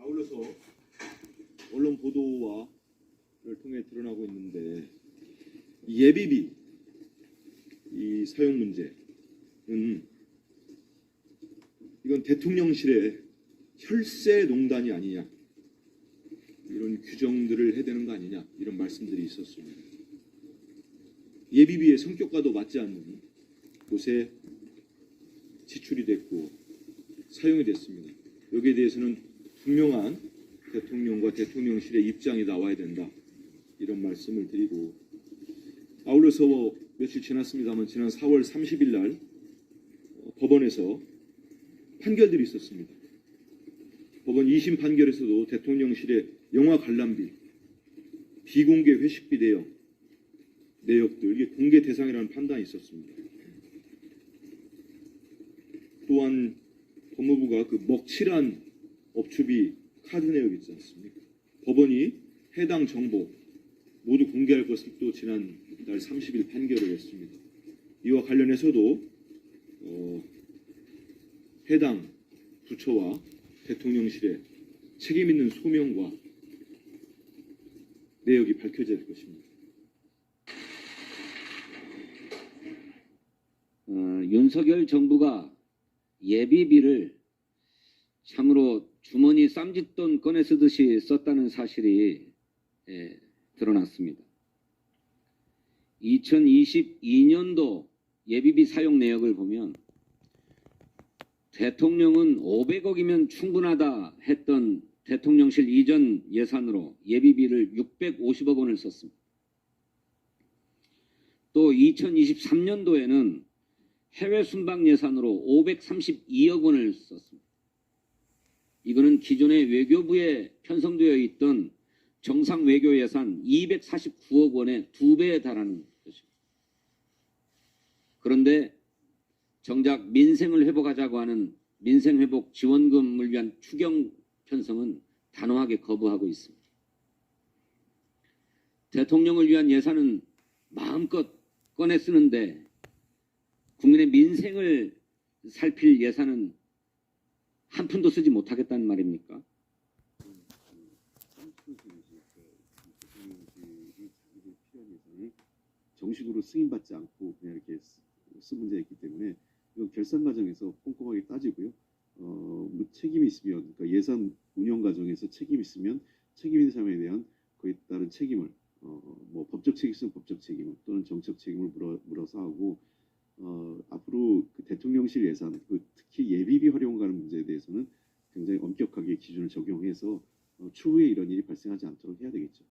아울러서 언론 보도와를 통해 드러나고 있는데 예비비 이 사용 문제는 이건 대통령실의 혈세 농단이 아니냐, 이런 규정들을 해야 되는 거 아니냐, 이런 말씀들이 있었습니다. 예비비의 성격과도 맞지 않는 곳에 지출이 됐고 사용이 됐습니다. 여기에 대해서는 분명한 대통령과 대통령실의 입장이 나와야 된다, 이런 말씀을 드리고, 아울러서 며칠 지났습니다만 지난 4월 30일 날 법원에서 판결들이 있었습니다. 법원 2심 판결에서도 대통령실의 영화 관람비, 비공개 회식비 내역들, 이게 공개 대상이라는 판단이 있었습니다. 또한 법무부가 그 먹칠한 업추비 카드 내역 있지 않습니까? 법원이 해당 정보 모두 공개할 것을 또 지난달 30일 판결을 했습니다. 이와 관련해서도 해당 부처와 대통령실의 책임 있는 소명과 내역이 밝혀져야 할 것입니다. 윤석열 정부가 예비비를 참으로 주머니 쌈짓돈 꺼내 쓰듯이 썼다는 사실이 드러났습니다. 2022년도 예비비 사용 내역을 보면 대통령은 500억이면 충분하다 했던 대통령실 이전 예산으로 예비비를 650억 원을 썼습니다. 또 2023년도에는 해외 순방 예산으로 532억 원을 썼습니다. 이거는 기존의 외교부에 편성되어 있던 정상 외교 예산 249억 원의 2배에 달하는 것입니다. 그런데 정작 민생을 회복하자고 하는 민생회복 지원금을 위한 추경 편성은 단호하게 거부하고 있습니다. 대통령을 위한 예산은 마음껏 꺼내 쓰는데 국민의 민생을 살필 예산은 한 푼도 쓰지 못하겠다는 말입니까? 정식으로 승인받지 않고 그냥 이렇게 쓴 문제였기 때문에 이건 결산 과정에서 꼼꼼하게 따지고요. 책임이 있으면, 그러니까 예산 운영 과정에서 책임이 있으면 책임 있는 사람에 대한 그에 따른 책임을 뭐 법적 책임 있으면 법적 책임을 또는 정책 책임을 물어서 하고, 앞으로 그 대통령실 예산, 특히 예비비 활용하는 문제에 대해서는 굉장히 엄격하게 기준을 적용해서 추후에 이런 일이 발생하지 않도록 해야 되겠죠.